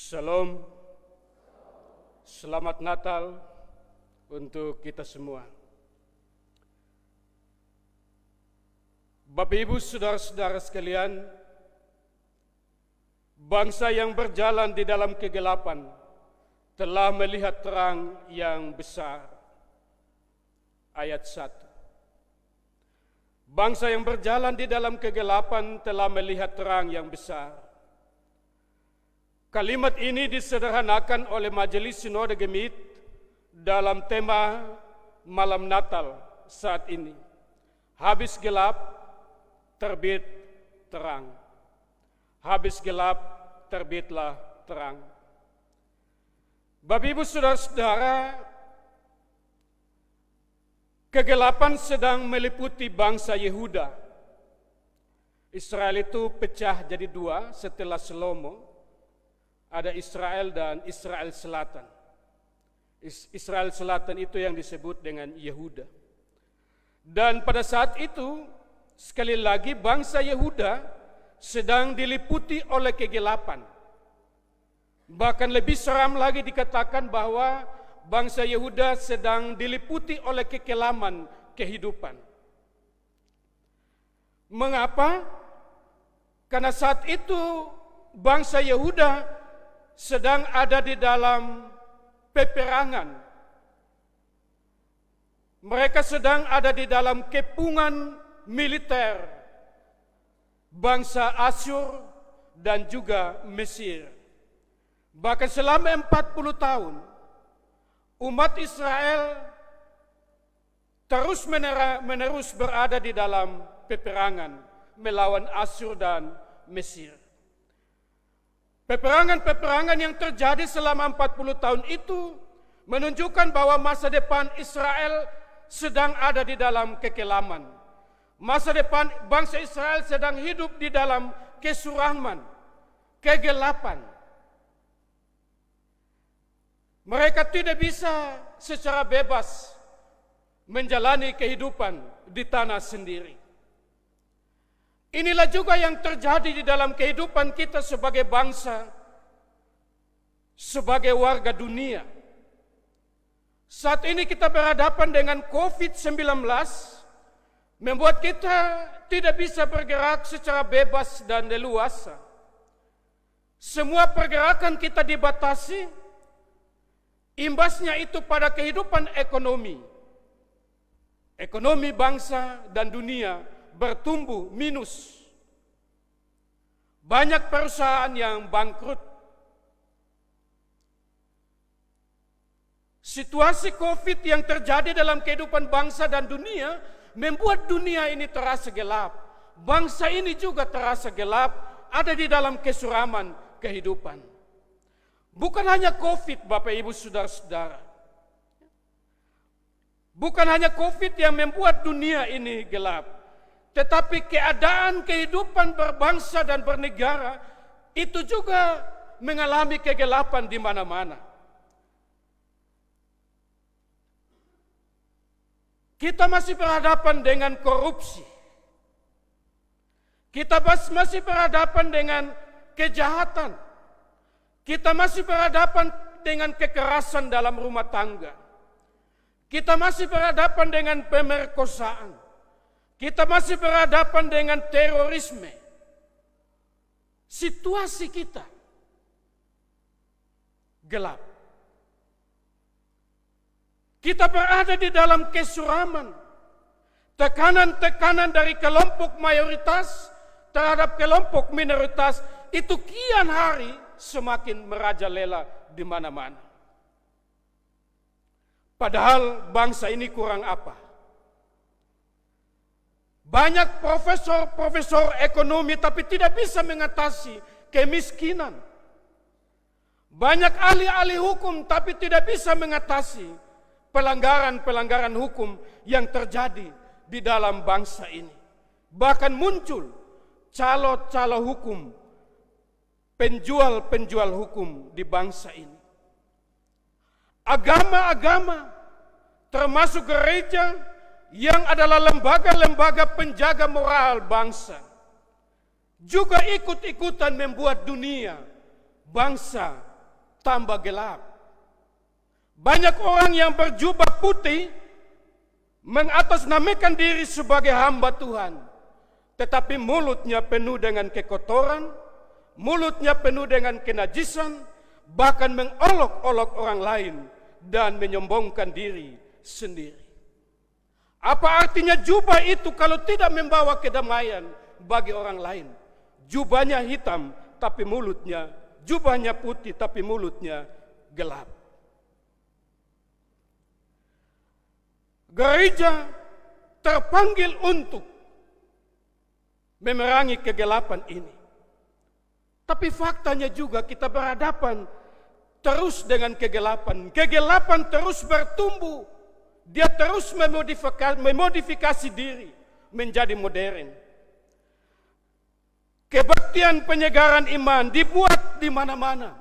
Shalom, selamat Natal untuk kita semua. Bapak Ibu saudara-saudara sekalian, bangsa yang berjalan di dalam kegelapan telah melihat terang yang besar. Ayat 1. Bangsa yang berjalan di dalam kegelapan telah melihat terang yang besar. Kalimat ini disederhanakan oleh Majelis Sinode Gemit dalam tema Malam Natal saat ini. Habis gelap, terbit terang. Habis gelap, terbitlah terang. Bapak Ibu saudara-saudara, kegelapan sedang meliputi bangsa Yehuda. Israel itu pecah jadi dua setelah Salomo. Ada Israel dan Israel Selatan. Israel Selatan itu yang disebut dengan Yehuda. Dan pada saat itu, sekali lagi bangsa Yehuda sedang diliputi oleh kegelapan. Bahkan lebih seram lagi dikatakan bahwa bangsa Yehuda sedang diliputi oleh kekelaman kehidupan. Mengapa? Karena saat itu bangsa Yehuda sedang ada di dalam peperangan. Mereka sedang ada di dalam kepungan militer bangsa Asyur dan juga Mesir. Bahkan selama 40 tahun, umat Israel terus-menerus berada di dalam peperangan melawan Asyur dan Mesir. Peperangan-peperangan yang terjadi selama 40 tahun itu menunjukkan bahwa masa depan Israel sedang ada di dalam kekelaman. Masa depan bangsa Israel sedang hidup di dalam kesuraman, kegelapan. Mereka tidak bisa secara bebas menjalani kehidupan di tanah sendiri. Inilah juga yang terjadi di dalam kehidupan kita sebagai bangsa, sebagai warga dunia. Saat ini kita berhadapan dengan COVID-19, membuat kita tidak bisa bergerak secara bebas dan leluasa. Semua pergerakan kita dibatasi, imbasnya itu pada kehidupan ekonomi. Ekonomi bangsa dan dunia bertumbuh minus. Banyak perusahaan yang bangkrut. Situasi COVID yang terjadi dalam kehidupan bangsa dan dunia membuat dunia ini terasa gelap. Bangsa ini juga terasa gelap, ada di dalam kesuraman kehidupan. Bukan hanya COVID, Bapak Ibu saudara-saudara. Bukan hanya COVID yang membuat dunia ini gelap. Tetapi keadaan kehidupan berbangsa dan bernegara itu juga mengalami kegelapan di mana-mana. Kita masih berhadapan dengan korupsi. Kita masih berhadapan dengan kejahatan. Kita masih berhadapan dengan kekerasan dalam rumah tangga. Kita masih berhadapan dengan pemerkosaan. Kita masih berhadapan dengan terorisme. Situasi kita gelap. Kita berada di dalam kesuraman. Tekanan-tekanan dari kelompok mayoritas terhadap kelompok minoritas itu kian hari semakin merajalela di mana-mana. Padahal bangsa ini kurang apa? Banyak profesor ekonomi tapi tidak bisa mengatasi kemiskinan. Banyak ahli-ahli hukum tapi tidak bisa mengatasi pelanggaran-pelanggaran hukum yang terjadi di dalam bangsa ini. Bahkan muncul calo-calo hukum, penjual-penjual hukum di bangsa ini. Agama-agama termasuk gereja yang adalah lembaga-lembaga penjaga moral bangsa juga ikut-ikutan membuat dunia, bangsa tambah gelap. Banyak orang yang berjubah putih mengatasnamakan diri sebagai hamba Tuhan, tetapi mulutnya penuh dengan kekotoran, mulutnya penuh dengan kenajisan, bahkan mengolok-olok orang lain dan menyombongkan diri sendiri. Apa artinya jubah itu kalau tidak membawa kedamaian bagi orang lain? Jubahnya hitam, tapi mulutnya, jubahnya putih, tapi mulutnya gelap. Gereja terpanggil untuk memerangi kegelapan ini. Tapi faktanya juga kita berhadapan terus dengan kegelapan. Kegelapan terus bertumbuh. Dia terus memodifikasi diri menjadi modern. Kebaktian penyegaran iman dibuat di mana-mana.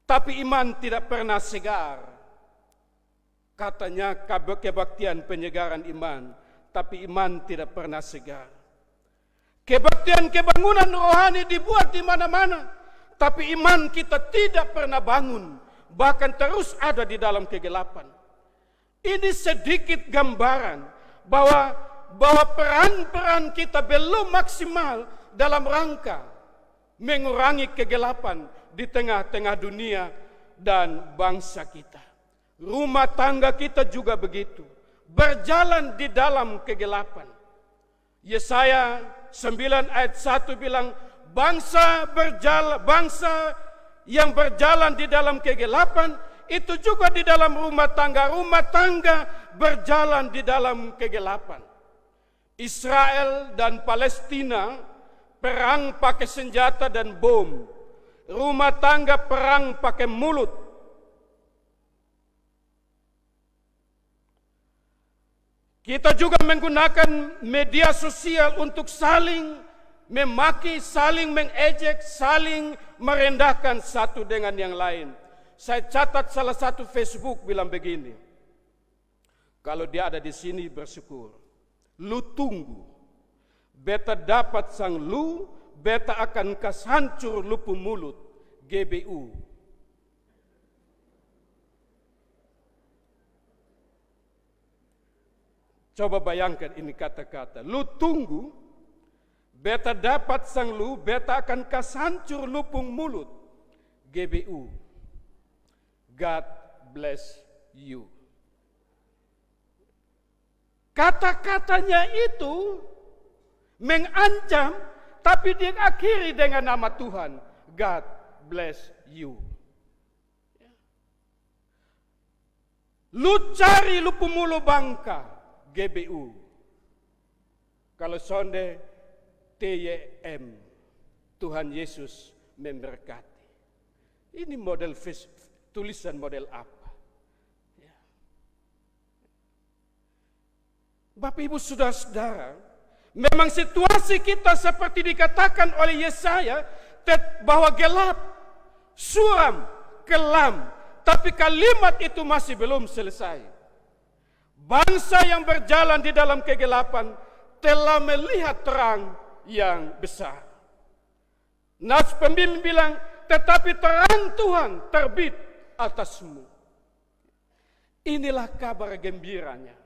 Tapi iman tidak pernah segar. Katanya kebaktian penyegaran iman, tapi iman tidak pernah segar. Kebaktian kebangunan rohani dibuat di mana-mana, tapi iman kita tidak pernah bangun, bahkan terus ada di dalam kegelapan. Ini sedikit gambaran bahwa peran-peran kita belum maksimal dalam rangka mengurangi kegelapan di tengah-tengah dunia dan bangsa kita. Rumah tangga kita juga begitu, berjalan di dalam kegelapan. Yesaya 9 ayat 1 bilang, bangsa yang berjalan di dalam kegelapan, itu juga di dalam rumah tangga berjalan di dalam kegelapan. Israel dan Palestina perang pakai senjata dan bom. Rumah tangga perang pakai mulut. Kita juga menggunakan media sosial untuk saling memaki, saling mengejek, saling merendahkan satu dengan yang lain. Saya catat salah satu Facebook bilang begini, kalau dia ada di sini bersyukur, lu tunggu, beta dapat sang lu, beta akan kas hancur lu pun mulut, GBU. Coba bayangkan ini kata-kata, lu tunggu, beta dapat sang lu, beta akan kas hancur lu pun mulut, GBU. God bless you. Kata-katanya itu mengancam, tapi diakhiri dengan nama Tuhan. God bless you. Lu cari lu pemulu bangka, GBU. Kalau sonde, TYM. Tuhan Yesus memberkati. Ini model tulisan model apa? Ya. Bapak Ibu Saudara-saudara, memang situasi kita seperti dikatakan oleh Yesaya bahwa gelap, suram, kelam, tapi kalimat itu masih belum selesai. Bangsa yang berjalan di dalam kegelapan telah melihat terang yang besar. Nas pembimbing bilang, tetapi terang Tuhan terbit atasmu. Inilah kabar gembiranya.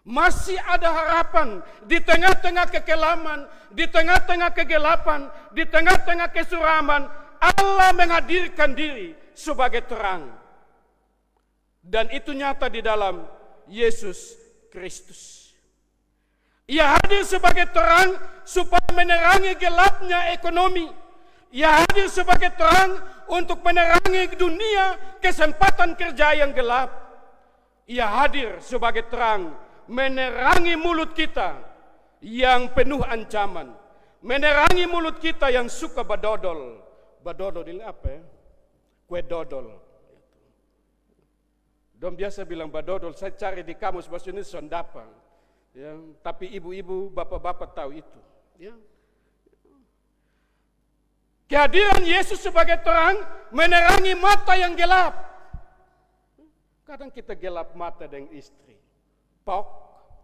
Masih ada harapan di tengah-tengah kekelaman, di tengah-tengah kegelapan, di tengah-tengah kesuraman. Allah menghadirkan diri sebagai terang. Dan itu nyata di dalam Yesus Kristus. Ia hadir sebagai terang supaya menerangi gelapnya ekonomi. Ia hadir sebagai terang untuk menerangi dunia kesempatan kerja yang gelap. Ia hadir sebagai terang menerangi mulut kita yang penuh ancaman. Menerangi mulut kita yang suka badodol. Badodol ini apa ya? Kue dodol. Dom biasa bilang badodol, saya cari di kamus bahasa Indonesia sondapang. Ya, tapi ibu-ibu, bapak-bapak tahu itu. Ya. Kehadiran Yesus sebagai terang menerangi mata yang gelap. Kadang kita gelap mata dengan istri. Pok,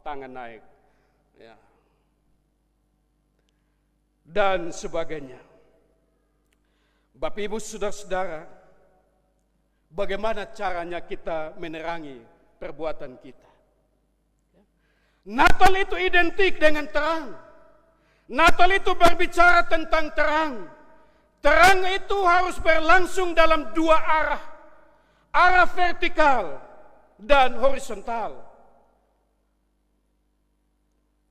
tangan naik. Ya. Dan sebagainya. Bapak Ibu saudara-saudara, bagaimana caranya kita menerangi perbuatan kita? Natal itu identik dengan terang. Natal itu berbicara tentang terang. Terang itu harus berlangsung dalam dua arah. Arah vertikal dan horizontal.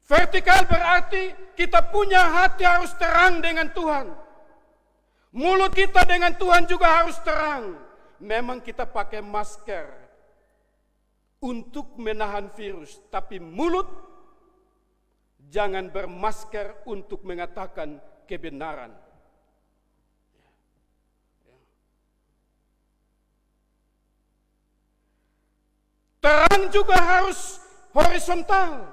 Vertikal berarti kita punya hati harus terang dengan Tuhan. Mulut kita dengan Tuhan juga harus terang. Memang kita pakai masker untuk menahan virus, tapi mulut jangan bermasker untuk mengatakan kebenaran. Terang juga harus horizontal,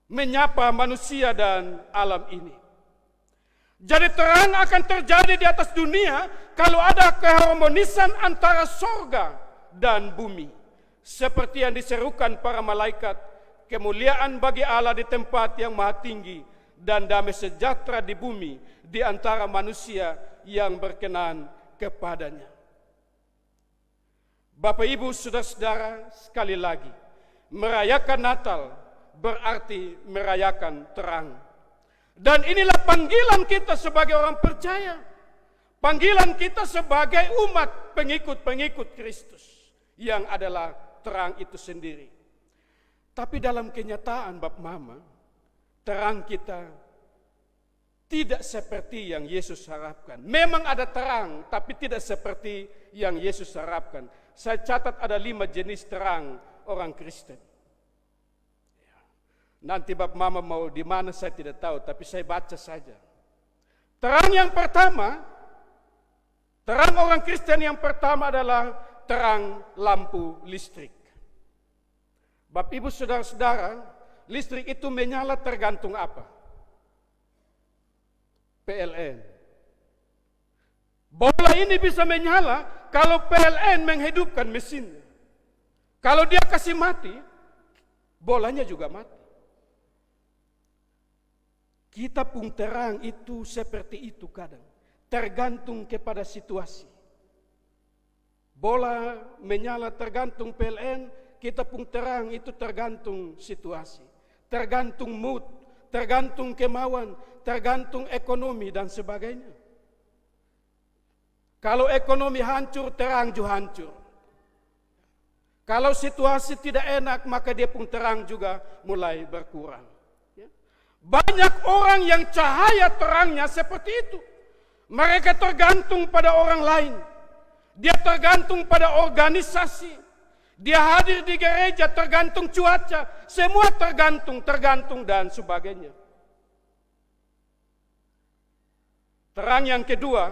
menyapa manusia dan alam ini. Jadi terang akan terjadi di atas dunia kalau ada keharmonisan antara sorga dan bumi. Seperti yang diserukan para malaikat, kemuliaan bagi Allah di tempat yang maha tinggi dan damai sejahtera di bumi di antara manusia yang berkenan kepadanya. Bapak Ibu saudara-saudara, sekali lagi, merayakan Natal berarti merayakan terang. Dan inilah panggilan kita sebagai orang percaya. Panggilan kita sebagai umat pengikut-pengikut Kristus yang adalah terang itu sendiri. Tapi dalam kenyataan Bapak Mama, terang kita tidak seperti yang Yesus harapkan. Memang ada terang, tapi tidak seperti yang Yesus harapkan. Saya catat ada 5 jenis terang orang Kristen. Nanti Bapak Mama mau di mana saya tidak tahu, tapi saya baca saja. Terang yang pertama, terang orang Kristen yang pertama adalah terang lampu listrik. Bapak Ibu saudara-saudara, listrik itu menyala tergantung apa? PLN. Bola ini bisa menyala kalau PLN menghidupkan mesinnya. Kalau dia kasih mati, bolanya juga mati. Kita pun terang itu seperti itu kadang. Tergantung kepada situasi. Bola menyala tergantung PLN, kita pun terang itu tergantung situasi. Tergantung mood, tergantung kemauan, tergantung ekonomi dan sebagainya. Kalau ekonomi hancur, terang juga hancur. Kalau situasi tidak enak, maka dia pun terang juga mulai berkurang. Banyak orang yang cahaya terangnya seperti itu. Mereka tergantung pada orang lain. Dia tergantung pada organisasi. Dia hadir di gereja tergantung cuaca. Semua tergantung dan sebagainya. Terang yang kedua,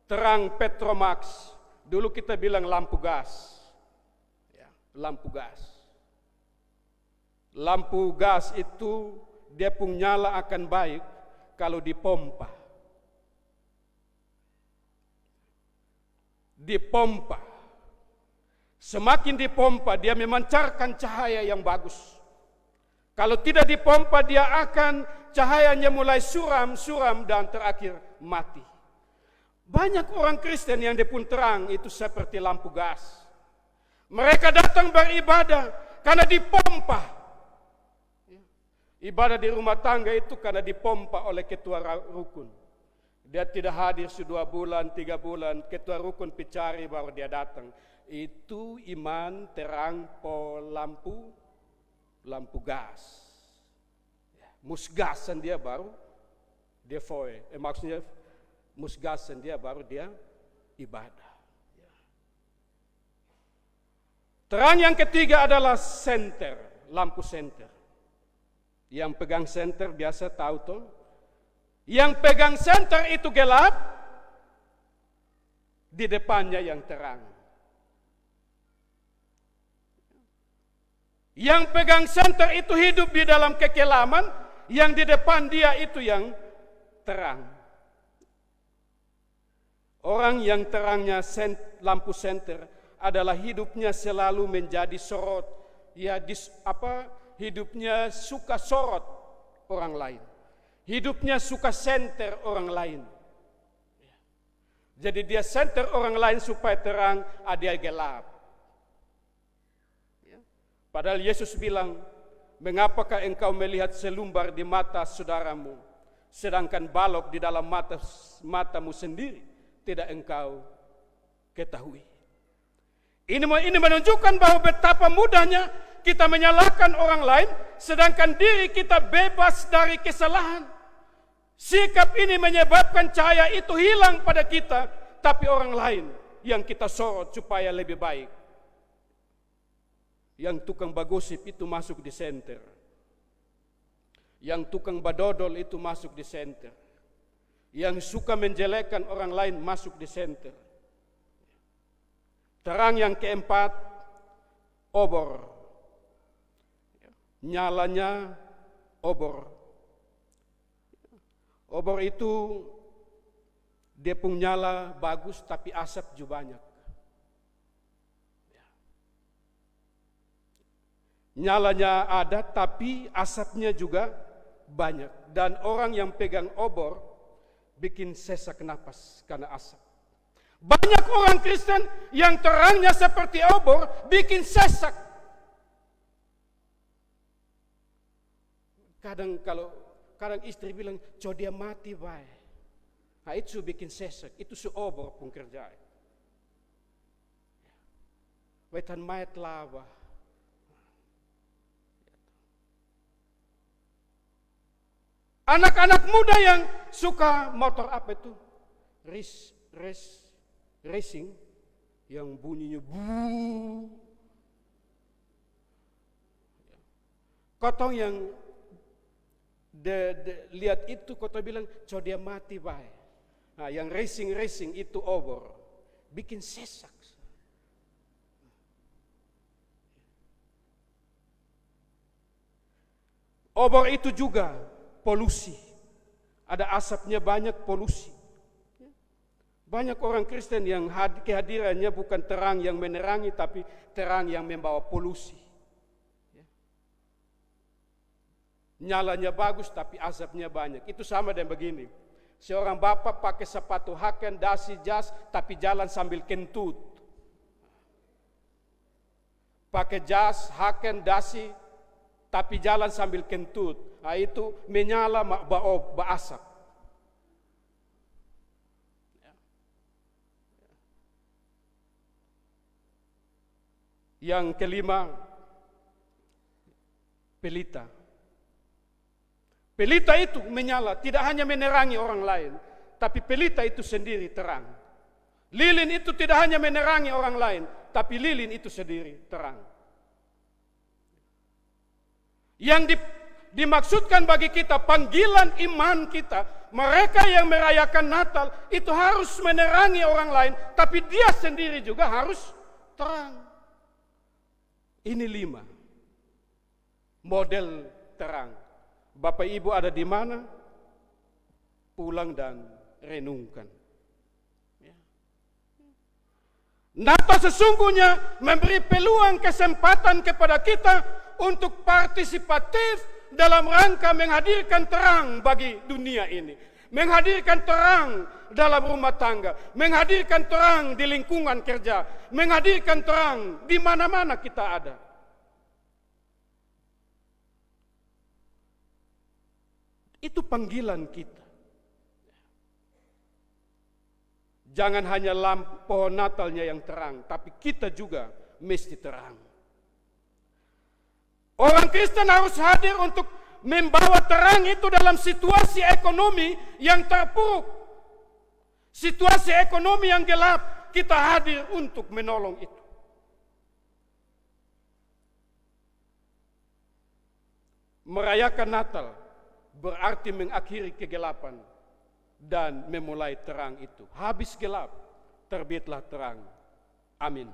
terang Petromax. Dulu kita bilang lampu gas. Ya, lampu gas. Lampu gas itu dia pun nyala akan baik kalau dipompa. Dipompa. Semakin dipompa dia memancarkan cahaya yang bagus. Kalau tidak dipompa dia akan cahayanya mulai suram dan terakhir mati. Banyak orang Kristen yang dia pun terang itu seperti lampu gas. Mereka datang beribadah karena dipompa. Ibadah di rumah tangga itu karena dipompa oleh ketua rukun. Dia tidak hadir 2 bulan, 3 bulan, ketua rukun picari baru dia datang. Itu iman terang lampu gas. Musgasan dia baru dia foe. Maksudnya musgasan dia baru dia ibadah. Terang yang ketiga adalah senter, lampu senter. Yang pegang senter biasa tahu toh. Yang pegang senter itu gelap, di depannya yang terang. Yang pegang senter itu hidup di dalam kekelaman, yang di depan dia itu yang terang. Orang yang terangnya lampu senter adalah hidupnya selalu menjadi sorot. Ya hidupnya suka sorot orang lain. Hidupnya suka senter orang lain. Jadi dia center orang lain supaya terang, dia gelap. Ya. Padahal Yesus bilang, mengapakah engkau melihat selumbar di mata saudaramu, sedangkan balok di dalam matamu sendiri tidak engkau ketahui. Ini menunjukkan bahwa betapa mudahnya kita menyalahkan orang lain, sedangkan diri kita bebas dari kesalahan. Sikap ini menyebabkan cahaya itu hilang pada kita, tapi orang lain yang kita sorot supaya lebih baik. Yang tukang bagosip itu masuk di senter. Yang tukang badodol itu masuk di senter. Yang suka menjelekkan orang lain masuk di senter. Terang yang keempat, obor. Nyalanya obor. Obor itu dia punya nyala bagus tapi asap juga banyak. Nyalanya ada tapi asapnya juga banyak. Dan orang yang pegang obor bikin sesak napas karena asap. Banyak orang Kristen yang terangnya seperti obor bikin sesak. Kadang istri bilang, "Coba dia mati baik." Nah, itu bikin sesak, itu obor pun kerjaan. Wetan mayat lava. Anak-anak muda yang suka motor apa itu? Racing yang bunyinya buuuu. Kotong yang lihat itu kota bilang, "Coba dia mati baik." Nah, yang racing itu obor, bikin sesak. Obor itu juga polusi. Ada asapnya banyak, polusi. Banyak orang Kristen yang kehadirannya bukan terang yang menerangi, tapi terang yang membawa polusi. Nyalanya bagus tapi asapnya banyak. Itu sama dengan begini. Seorang bapak pakai sepatu haken, dasi, jas, tapi jalan sambil kentut. Pakai jas, haken, dasi, tapi jalan sambil kentut. Nah, itu menyala asap. Yang kelima, pelita. Pelita itu menyala, tidak hanya menerangi orang lain, tapi pelita itu sendiri terang. Lilin itu tidak hanya menerangi orang lain, tapi lilin itu sendiri terang. Yang dimaksudkan bagi kita, panggilan iman kita, mereka yang merayakan Natal, itu harus menerangi orang lain, tapi dia sendiri juga harus terang. Ini 5 model terang. Bapak Ibu ada di mana? Pulang dan renungkan. Natal sesungguhnya memberi peluang kesempatan kepada kita untuk partisipatif dalam rangka menghadirkan terang bagi dunia ini. Menghadirkan terang dalam rumah tangga. Menghadirkan terang di lingkungan kerja. Menghadirkan terang di mana-mana kita ada. Itu panggilan kita. Jangan hanya pohon Natalnya yang terang, tapi kita juga mesti terang. Orang Kristen harus hadir untuk membawa terang itu dalam situasi ekonomi yang terpuruk. Situasi ekonomi yang gelap, kita hadir untuk menolong itu. Merayakan Natal berarti mengakhiri kegelapan dan memulai terang itu. Habis gelap, terbitlah terang. Amin.